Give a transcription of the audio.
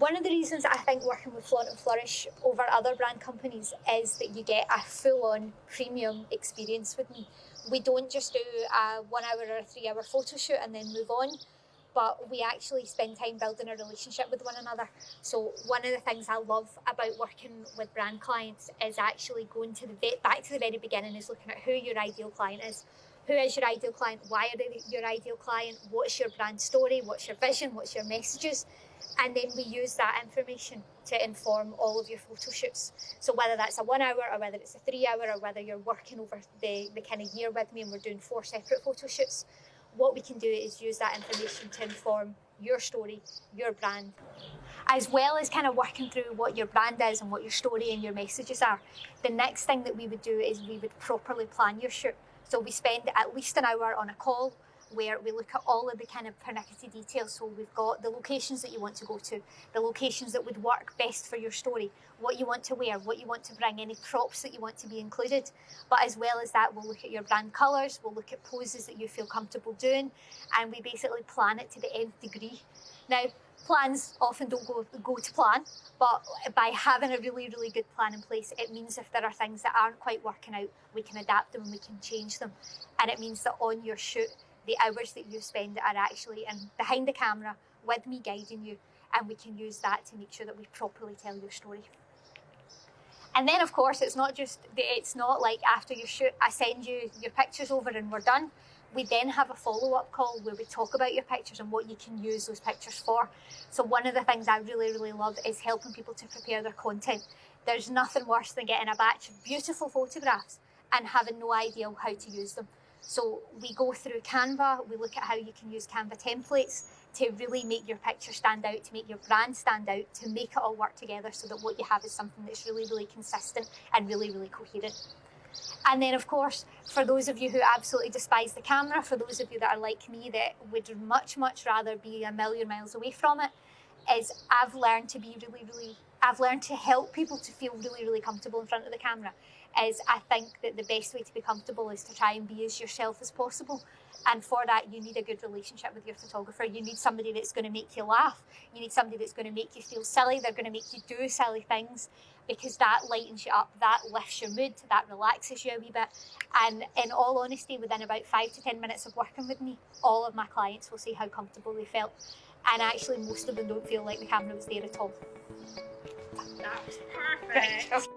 one of the reasons I think working with Flaunt and Flourish over other brand companies is that you get a full-on premium experience with me. We don't just do a 1 hour or a 3 hour photo shoot and then move on, but we actually spend time building a relationship with one another. So one of the things I love about working with brand clients is actually going to back to the very beginning, is looking at who your ideal client is. Who is your ideal client? Why are they your ideal client? What's your brand story? What's your vision? What's your messages? And then we use that information to inform all of your photo shoots. So whether that's a 1 hour or whether it's a 3 hour or whether you're working over the kind of year with me and we're doing 4 separate photo shoots, what we can do is use that information to inform your story, your brand, as well as kind of working through what your brand is and what your story and your messages are. The next thing that we would do is we would properly plan your shoot. So we spend at least an hour on a call where we look at all of the kind of pernickety details. So we've got the locations that you want to go to, the locations that would work best for your story, what you want to wear, what you want to bring, any props that you want to be included. But as well as that, we'll look at your brand colours, we'll look at poses that you feel comfortable doing, and we basically plan it to the nth degree. Now, plans often don't go to plan, but by having a really, really good plan in place, it means if there are things that aren't quite working out, we can adapt them and we can change them. And it means that on your shoot, the hours that you spend are actually behind the camera with me guiding you, and we can use that to make sure that we properly tell your story. And then of course, it's not like after your shoot, I send you your pictures over and we're done. We then have a follow-up call where we talk about your pictures and what you can use those pictures for. So one of the things I really, really love is helping people to prepare their content. There's nothing worse than getting a batch of beautiful photographs and having no idea how to use them. So we go through Canva, we look at how you can use Canva templates to really make your picture stand out, to make your brand stand out, to make it all work together so that what you have is something that's really, really consistent and really, really coherent. And then of course, for those of you who absolutely despise the camera, for those of you that are like me that would much, much rather be a million miles away from it, is I've learned to help people to feel really, really comfortable in front of the camera. I think that the best way to be comfortable is to try and be as yourself as possible. And for that, you need a good relationship with your photographer. You need somebody that's going to make you laugh. You need somebody that's going to make you feel silly. They're going to make you do silly things, because that lightens you up, that lifts your mood, that relaxes you a wee bit. And in all honesty, within about 5 to 10 minutes of working with me, all of my clients will say how comfortable they felt. And actually, most of them don't feel like the camera was there at all. That was perfect.